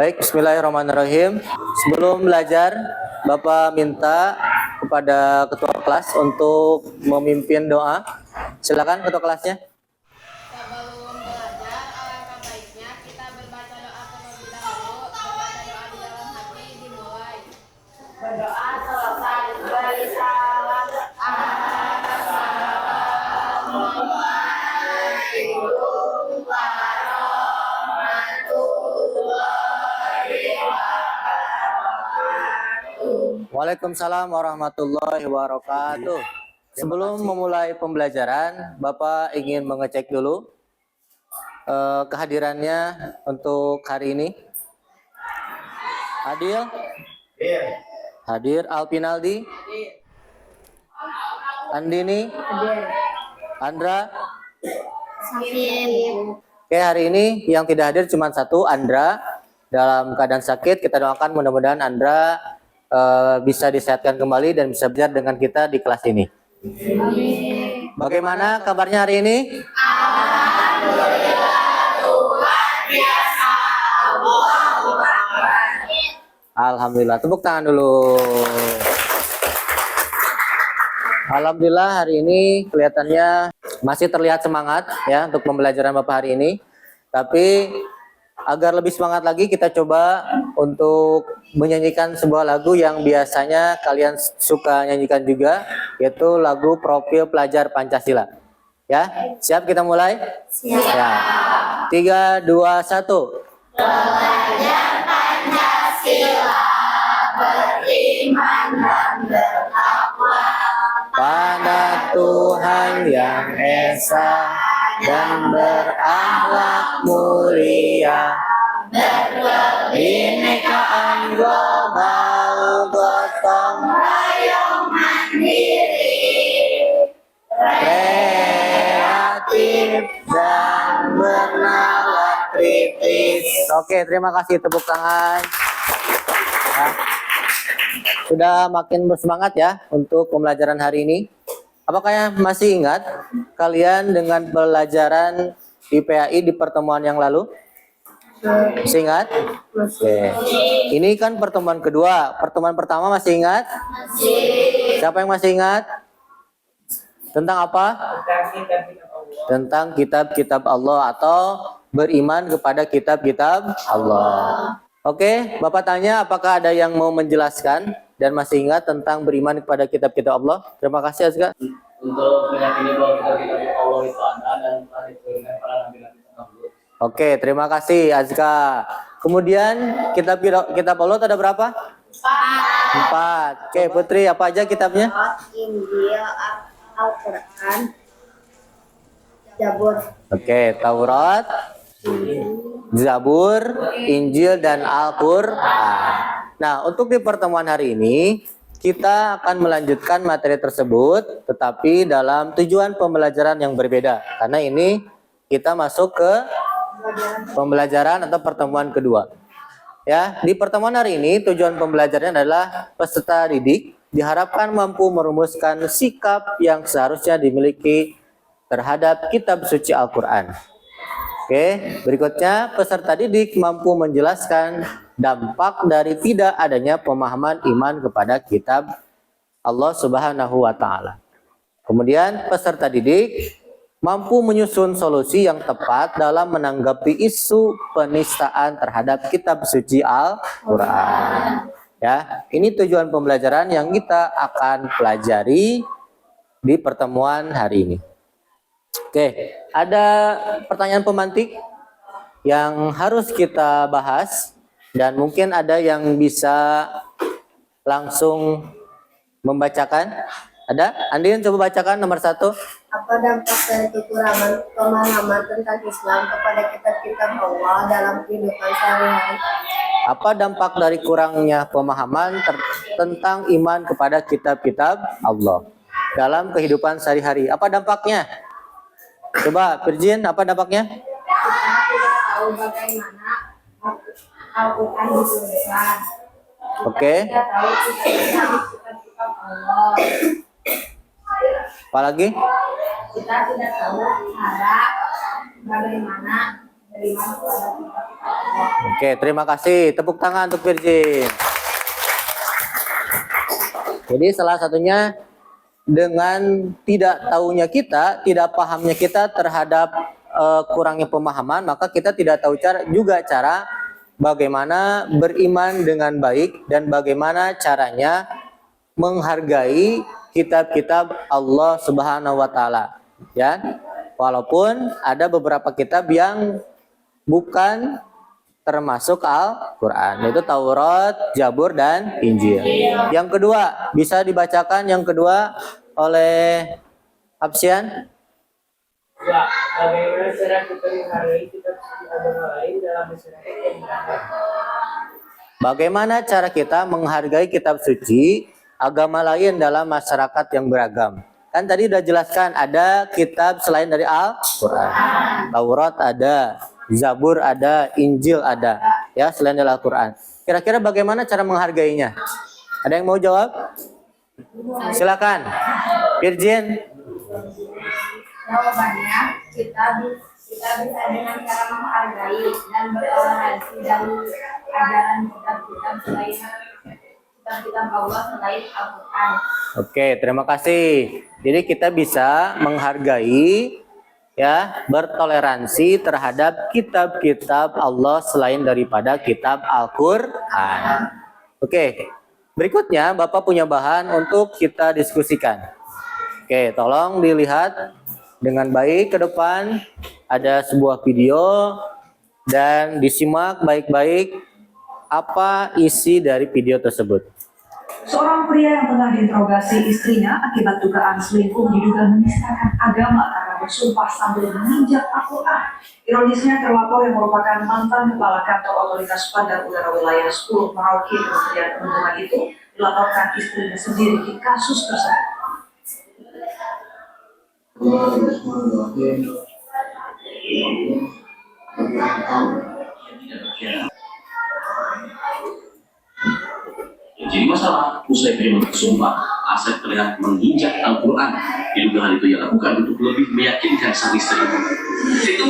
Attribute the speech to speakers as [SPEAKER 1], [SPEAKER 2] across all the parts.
[SPEAKER 1] Baik, bismillahirrahmanirrahim. Sebelum belajar, Bapak minta kepada ketua kelas untuk memimpin doa. Silakan ketua kelasnya.
[SPEAKER 2] Sebelum belajar, alangkah baiknya kita berbaca doa terlebih dahulu. Berbaca doa di dalam hati dimulai. Berdoa selesai, beri salam. Assalamualaikum warahmatullahi wabarakatuh.
[SPEAKER 1] Waalaikumsalam warahmatullahi wabarakatuh. Sebelum memulai pembelajaran, Bapak ingin mengecek dulu kehadirannya untuk hari ini. Adil? Hadir. Alpinaldi? Andini? Andra? Oke, hari ini yang tidak hadir cuma satu, Andra. Dalam keadaan sakit, kita doakan mudah-mudahan Andra bisa disehatkan kembali dan bisa belajar dengan kita di kelas ini. Amin. Bagaimana kabarnya hari ini?
[SPEAKER 2] Alhamdulillah, luar biasa.
[SPEAKER 1] Alhamdulillah, tepuk tangan dulu. Alhamdulillah hari ini kelihatannya masih terlihat semangat ya untuk pembelajaran Bapak hari ini. Tapi agar lebih semangat lagi kita coba untuk menyanyikan sebuah lagu yang biasanya kalian suka nyanyikan juga, yaitu lagu Profil Pelajar Pancasila. Ya, siap kita mulai?
[SPEAKER 2] Siap.
[SPEAKER 1] Ya. 3, 2, 1.
[SPEAKER 2] Belajar Pancasila, beriman dan bertakwa
[SPEAKER 1] Pada Tuhan yang Esa dan berakhlak mulia, berkebinekaan global, gotong royong mandiri, kreatif dan bernalar kritis. Oke, terima kasih, tepuk tangan. Ya. Sudah makin bersemangat ya untuk pembelajaran hari ini. Apakah masih ingat kalian dengan pelajaran di PAI di pertemuan yang lalu? Masih ingat? Oke. Ini kan pertemuan kedua. Pertemuan pertama masih ingat? Masih. Siapa yang masih ingat? Tentang apa? Tentang kitab-kitab Allah atau beriman kepada kitab-kitab Allah. Oke, Bapak tanya apakah ada yang mau menjelaskan dan masih ingat tentang beriman kepada kitab-kitab Allah? Terima kasih Azga.
[SPEAKER 3] Untuk meyakini bahwa kitab-kitab Allah itu ada dan telah diturunkan para nabi-nabi terdahulu.
[SPEAKER 1] Oke, terima kasih Azka. Kemudian kitab Allah itu ada berapa? 4. Oke, Putri, apa aja kitabnya?
[SPEAKER 2] Injil, Al-Quran, Zabur.
[SPEAKER 1] Oke, Taurat, Zabur, Injil, dan Al-Quran. Nah, untuk di pertemuan hari ini, kita akan melanjutkan materi tersebut, tetapi dalam tujuan pembelajaran yang berbeda. Karena ini kita masuk ke pembelajaran atau pertemuan kedua. Ya, di pertemuan hari ini tujuan pembelajarannya adalah peserta didik diharapkan mampu merumuskan sikap yang seharusnya dimiliki terhadap kitab suci Al-Quran. Oke, berikutnya peserta didik mampu menjelaskan dampak dari tidak adanya pemahaman iman kepada kitab Allah Subhanahu wa taala. Kemudian peserta didik mampu menyusun solusi yang tepat dalam menanggapi isu penistaan terhadap kitab suci Al-Quran. Ya, ini tujuan pembelajaran yang kita akan pelajari di pertemuan hari ini. Oke, ada pertanyaan pemantik yang harus kita bahas dan mungkin ada yang bisa langsung membacakan. Ada? Andin coba bacakan nomor 1.
[SPEAKER 2] Apa dampak dari kekurangan pemahaman tentang Islam kepada kitab-kitab Allah dalam kehidupan sehari-hari?
[SPEAKER 1] Apa dampak dari kurangnya pemahaman tentang iman kepada kitab-kitab Allah dalam kehidupan sehari-hari? Apa dampaknya? Coba, Virgin, apa dampaknya?
[SPEAKER 2] Kita tidak tahu bagaimana Al-Quran diturunkan.
[SPEAKER 1] Oke.
[SPEAKER 2] Kita tahu kitab-kitab Allah.
[SPEAKER 1] Apalagi?
[SPEAKER 2] Kita tidak tahu cara bagaimana beriman kepada kitab-kitab Allah.
[SPEAKER 1] Oke, terima kasih. Tepuk tangan untuk Virgin. Jadi salah satunya dengan tidak tahunya kita, tidak pahamnya kita terhadap kurangnya pemahaman, maka kita tidak tahu cara bagaimana beriman dengan baik dan bagaimana caranya menghargai kitab-kitab Allah Subhanahu wa taala. Ya. Walaupun ada beberapa kitab yang bukan termasuk Al-Qur'an, yaitu Taurat, Zabur dan Injil. Yang kedua, bisa dibacakan yang kedua oleh Absian?
[SPEAKER 4] Ya, bagaimana cara kita menghargai kitab suci agama lain dalam masyarakat yang beragam?
[SPEAKER 1] Bagaimana cara kita menghargai kitab suci agama lain dalam masyarakat yang beragam? Kan tadi udah jelaskan ada kitab selain dari Al-Qur'an. Taurat ada, Zabur ada, Injil ada, ya selain dari Al-Qur'an. Kira-kira bagaimana cara menghargainya? Ada yang mau jawab? Silakan. Virgin.
[SPEAKER 2] Jawabannya, kita bisa dengan cara menghargai dan bertoleransi dari ajaran kitab-kitab selain kitab-kitab Allah selain Al-Quran.
[SPEAKER 1] Oke, terima kasih. Jadi kita bisa menghargai, ya, bertoleransi terhadap kitab-kitab Allah selain daripada kitab Al-Qur'an. Oke, berikutnya Bapak punya bahan untuk kita diskusikan. Oke, tolong dilihat dengan baik ke depan. Ada sebuah video dan disimak baik-baik apa isi dari video tersebut.
[SPEAKER 5] Seorang pria yang tengah diinterogasi istrinya akibat dugaan selingkuh diduga menistakan agama karena bersumpah sambil menginjak Al-Quran. Ironisnya terlapor yang merupakan mantan kepala kantor otoritas bandar udara wilayah 10 Merauke Kementerian Perhubungan itu dilaporkan istrinya sendiri di kasus tersebut.
[SPEAKER 6] Jadi masalah usai beliau bersumpah, Asep terlihat menginjak Al-Quran. Diduga hal itu ia lakukan untuk lebih meyakinkan sang istri. Itu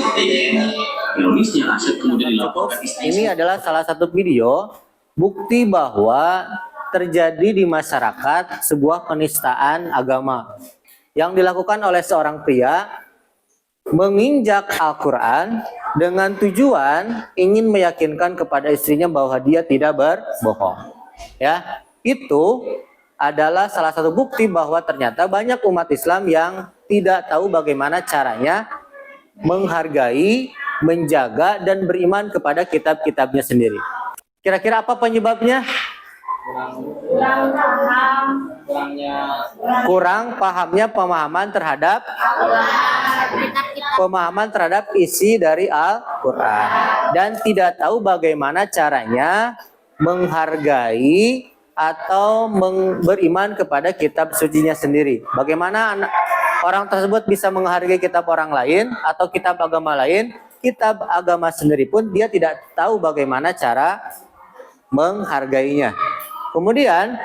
[SPEAKER 6] ironisnya Asep kemudian dilaporkan istri.
[SPEAKER 1] Ini adalah salah satu video bukti bahwa terjadi di masyarakat sebuah penistaan agama yang dilakukan oleh seorang pria menginjak Al-Quran dengan tujuan ingin meyakinkan kepada istrinya bahwa dia tidak berbohong. Ya, itu adalah salah satu bukti bahwa ternyata banyak umat Islam yang tidak tahu bagaimana caranya menghargai, menjaga, dan beriman kepada kitab-kitabnya sendiri. Kira-kira apa penyebabnya?
[SPEAKER 2] Kurang paham,
[SPEAKER 1] Kurang pahamnya pemahaman terhadap isi dari Al-Quran, dan tidak tahu bagaimana caranya menghargai atau beriman kepada kitab sucinya sendiri. Bagaimana orang tersebut bisa menghargai kitab orang lain atau kitab agama lain, kitab agama sendiri pun dia tidak tahu bagaimana cara menghargainya. Kemudian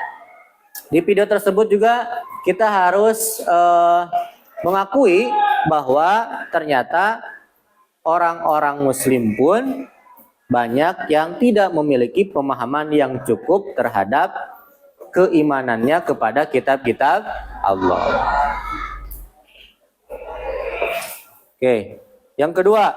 [SPEAKER 1] di video tersebut juga kita harus mengakui bahwa ternyata orang-orang muslim pun banyak yang tidak memiliki pemahaman yang cukup terhadap keimanannya kepada kitab-kitab Allah. Oke, yang kedua.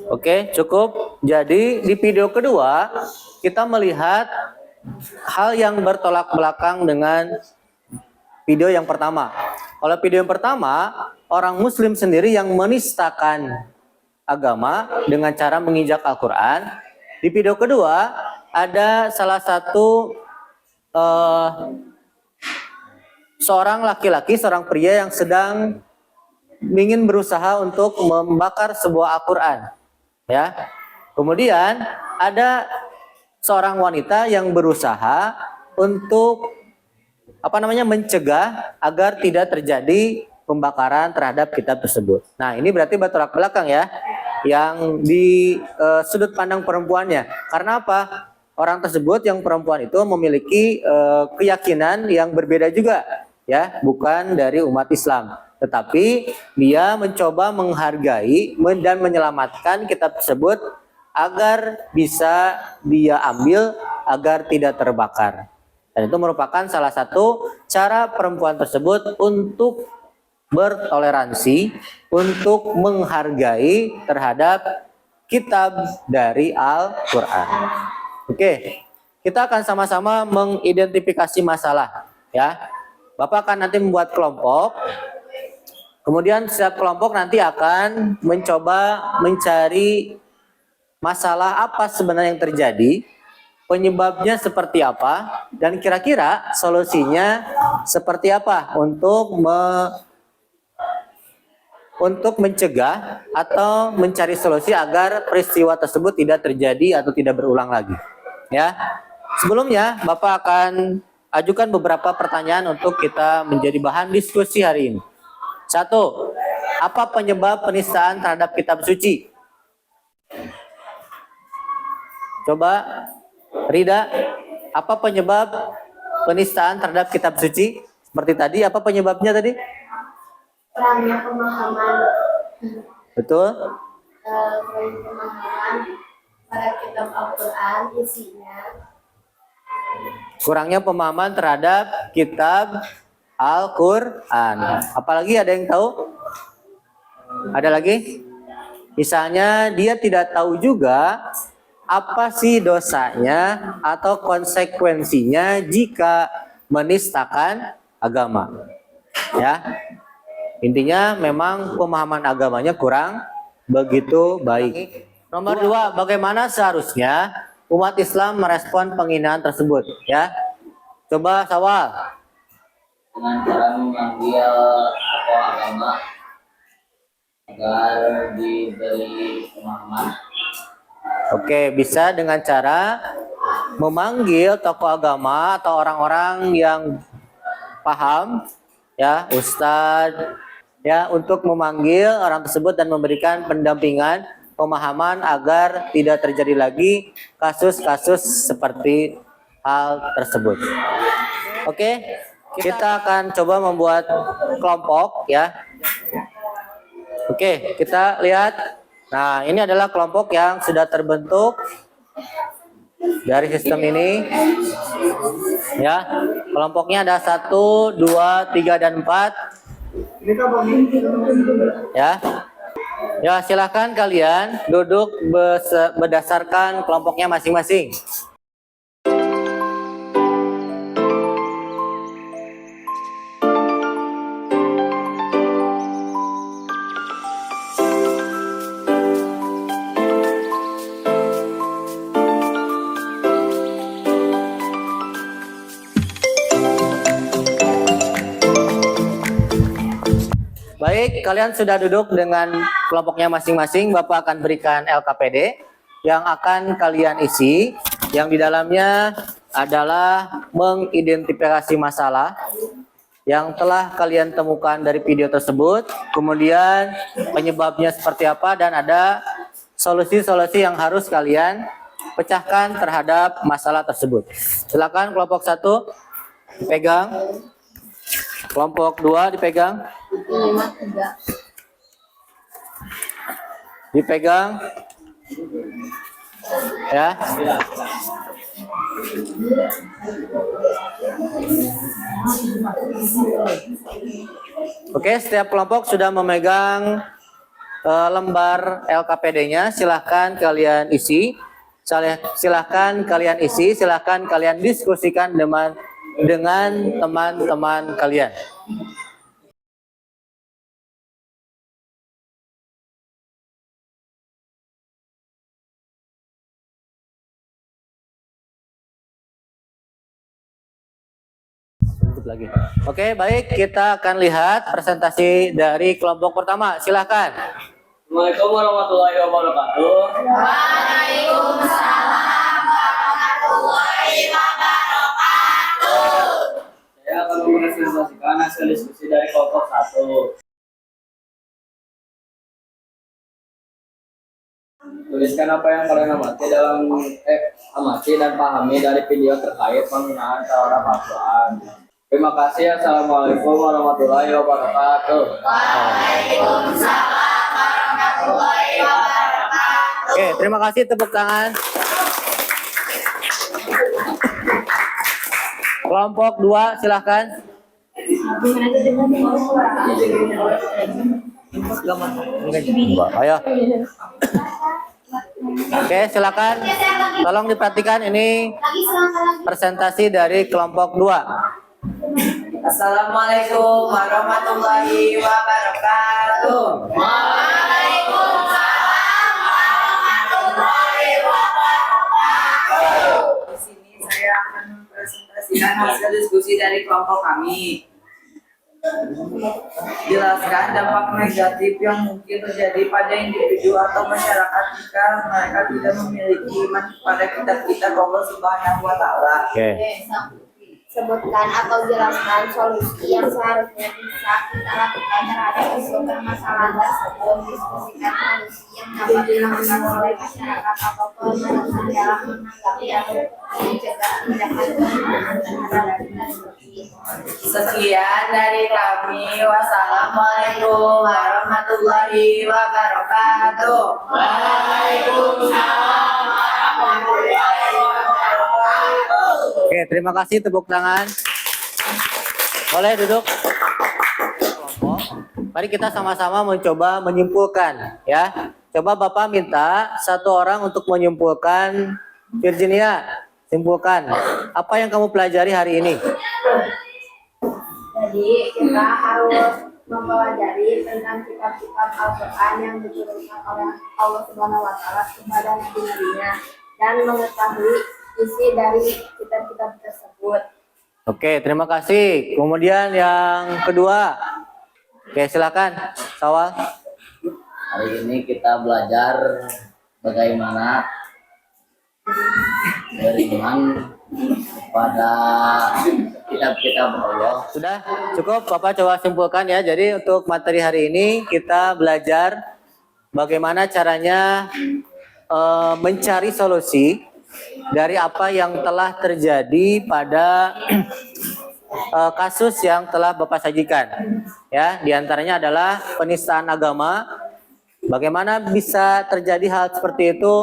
[SPEAKER 1] Oke, cukup. Jadi di video kedua kita melihat hal yang bertolak belakang dengan video yang pertama. Kalau video yang pertama, orang muslim sendiri yang menistakan agama dengan cara menginjak Al-Quran. Di video kedua ada salah satu seorang laki-laki, seorang pria yang sedang ingin berusaha untuk membakar sebuah Al-Quran, ya. Kemudian ada seorang wanita yang berusaha untuk mencegah agar tidak terjadi pembakaran terhadap kitab tersebut. Nah, ini berarti bertolak belakang ya, yang di sudut pandang perempuannya. Karena apa? Orang tersebut yang perempuan itu memiliki keyakinan yang berbeda juga, ya, bukan dari umat Islam. Tetapi dia mencoba menghargai dan menyelamatkan kitab tersebut agar bisa dia ambil agar tidak terbakar. Dan itu merupakan salah satu cara perempuan tersebut untuk bertoleransi, untuk menghargai terhadap kitab dari Al-Quran. Oke, kita akan sama-sama mengidentifikasi masalah, ya. Bapak akan nanti membuat kelompok, kemudian setiap kelompok nanti akan mencoba mencari masalah apa sebenarnya yang terjadi, penyebabnya seperti apa, dan kira-kira solusinya seperti apa untuk mencegah atau mencari solusi agar peristiwa tersebut tidak terjadi atau tidak berulang lagi. Ya, sebelumnya Bapak akan ajukan beberapa pertanyaan untuk kita menjadi bahan diskusi hari ini. 1. Apa penyebab penistaan terhadap kitab suci? Coba, Rida, apa penyebab penistaan terhadap kitab suci? Seperti tadi, apa penyebabnya tadi?
[SPEAKER 2] Kurangnya pemahaman,
[SPEAKER 1] Betul.
[SPEAKER 2] kurangnya pemahaman pada kitab Al-Quran isinya.
[SPEAKER 1] Kurangnya pemahaman terhadap kitab Al-Quran. Apalagi ada yang tahu? Ada lagi? Misalnya dia tidak tahu juga apa sih dosanya atau konsekuensinya jika menistakan agama. Ya. Intinya memang pemahaman agamanya kurang begitu baik. Nomor 2, bagaimana seharusnya umat Islam merespon penghinaan tersebut, ya? Coba Sawal.
[SPEAKER 3] Dengan cara memanggil tokoh agama agar diberi pemahaman.
[SPEAKER 1] Oke, bisa dengan cara memanggil tokoh agama atau orang-orang yang paham, ya, ustadz, ya, untuk memanggil orang tersebut dan memberikan pendampingan, pemahaman agar tidak terjadi lagi kasus-kasus seperti hal tersebut. Oke, kita akan coba membuat kelompok, ya. Oke, kita lihat. Nah, ini adalah kelompok yang sudah terbentuk dari sistem ini. Ya, kelompoknya ada 1, 2, 3, dan 4. Ya. Ya, silakan kalian duduk berdasarkan kelompoknya masing-masing. Baik, kalian sudah duduk dengan kelompoknya masing-masing. Bapak akan berikan LKPD yang akan kalian isi, yang di dalamnya adalah mengidentifikasi masalah yang telah kalian temukan dari video tersebut, kemudian penyebabnya seperti apa, dan ada solusi-solusi yang harus kalian pecahkan terhadap masalah tersebut. Silakan kelompok 1 dipegang, kelompok 2 dipegang.
[SPEAKER 2] 5-3.
[SPEAKER 1] Dipegang, ya. Oke, setiap kelompok sudah memegang lembar LKPD-nya. Silahkan kalian isi. Silahkan kalian isi. Silahkan kalian diskusikan dengan teman-teman kalian. lagi. Oke, baik, kita akan lihat presentasi dari kelompok pertama. Silahkan.
[SPEAKER 3] Assalamualaikum warahmatullahi wabarakatuh. Saya akan mempresentasikan hasil diskusi dari kelompok 1. Tuliskan apa yang kalian amati dan pahami dari video terkait penggunaan sarana Al-Quran. Terima kasih. Assalamualaikum warahmatullahi wabarakatuh.
[SPEAKER 1] Oke, terima kasih, tepuk tangan. Kelompok 2, silahkan. Ayo. Oke, silakan. Tolong diperhatikan, ini presentasi dari kelompok 2.
[SPEAKER 4] Assalamualaikum warahmatullahi wabarakatuh. Di sini saya akan mempresentasikan hasil diskusi dari kelompok kami. Jelaskan dampak negatif yang mungkin terjadi pada individu atau masyarakat jika mereka tidak memiliki iman kepada kitab-kitab Allah Subhanahu wa Ta'ala.
[SPEAKER 1] Oke.
[SPEAKER 2] Sebutkan atau jelaskan solusi yang seharusnya bisa kita lakukan terhadap isu permasalahan tersebut. Diskusikan solusi yang dapat dilakukan oleh masyarakat atau pemerintah dalam menanggapi atau mencegah tindakan penghinaan terhadap institusi.
[SPEAKER 4] Sekian dari kami. Wassalamualaikum warahmatullahi wabarakatuh. Waalaikumsalam warahmatullahi wabarakatuh.
[SPEAKER 1] Oke, terima kasih, tepuk tangan. Boleh duduk. Mari kita sama-sama mencoba menyimpulkan, ya. Coba Bapak minta satu orang untuk menyimpulkan. Virginia, simpulkan. Apa yang kamu pelajari hari ini?
[SPEAKER 2] Jadi kita harus mempelajari tentang kitab-kitab Al-Quran yang diturunkan oleh Allah Subhanahu wa Ta'ala kepada nabi-nabinya dan mengetahui isi dari kitab-kitab tersebut.
[SPEAKER 1] Oke, terima kasih. Kemudian yang kedua. Oke, silakan. Sawal.
[SPEAKER 3] Hari ini kita belajar bagaimana beriman pada kitab-kitab Allah.
[SPEAKER 1] Sudah cukup, Bapak coba simpulkan ya. Jadi untuk materi hari ini kita belajar bagaimana caranya mencari solusi dari apa yang telah terjadi pada kasus yang telah Bapak sajikan. Ya, diantaranya adalah penistaan agama. Bagaimana bisa terjadi hal seperti itu?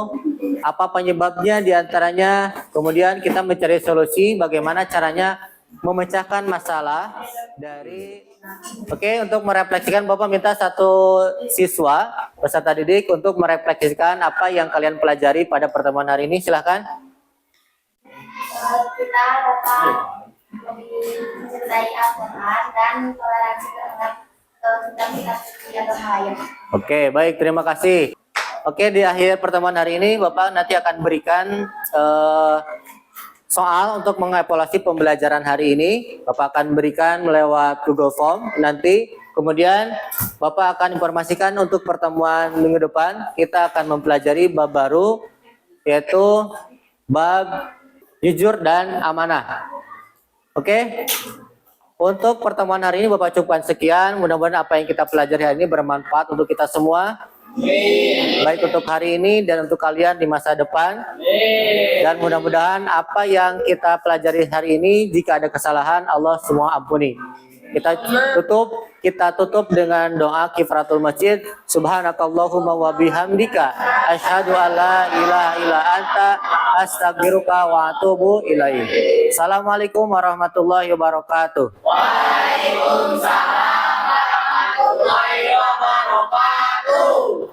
[SPEAKER 1] Apa penyebabnya diantaranya? Kemudian kita mencari solusi bagaimana caranya memecahkan masalah dari. Oke, untuk merefleksikan, Bapak minta satu siswa peserta didik untuk merefleksikan apa yang kalian pelajari pada pertemuan hari ini. Silahkan.
[SPEAKER 2] Kita dapat mencintai Al-Quran dan toleransi terhadap kitab-kitab yang lain.
[SPEAKER 1] Oke, baik, terima kasih. Oke, di akhir pertemuan hari ini Bapak nanti akan berikan soal untuk mengevaluasi pembelajaran hari ini. Bapak akan berikan lewat Google Form nanti. Kemudian Bapak akan informasikan untuk pertemuan minggu depan kita akan mempelajari bab baru, yaitu bab jujur dan amanah. Oke. Untuk pertemuan hari ini Bapak cukupkan sekian. Mudah-mudahan apa yang kita pelajari hari ini bermanfaat untuk kita semua. Baik untuk hari ini dan untuk kalian di masa depan. Dan mudah-mudahan apa yang kita pelajari hari ini, jika ada kesalahan, Allah semua ampuni. Kita tutup dengan doa kifaratul masjid. Subhanakallahumma wa bihamdika asyhadu an la ilaha illa anta astaghfiruka wa atubu ilaik. Assalamualaikum warahmatullahi wabarakatuh.
[SPEAKER 4] Waalaikumsalam warahmatullahi wabarakatuh.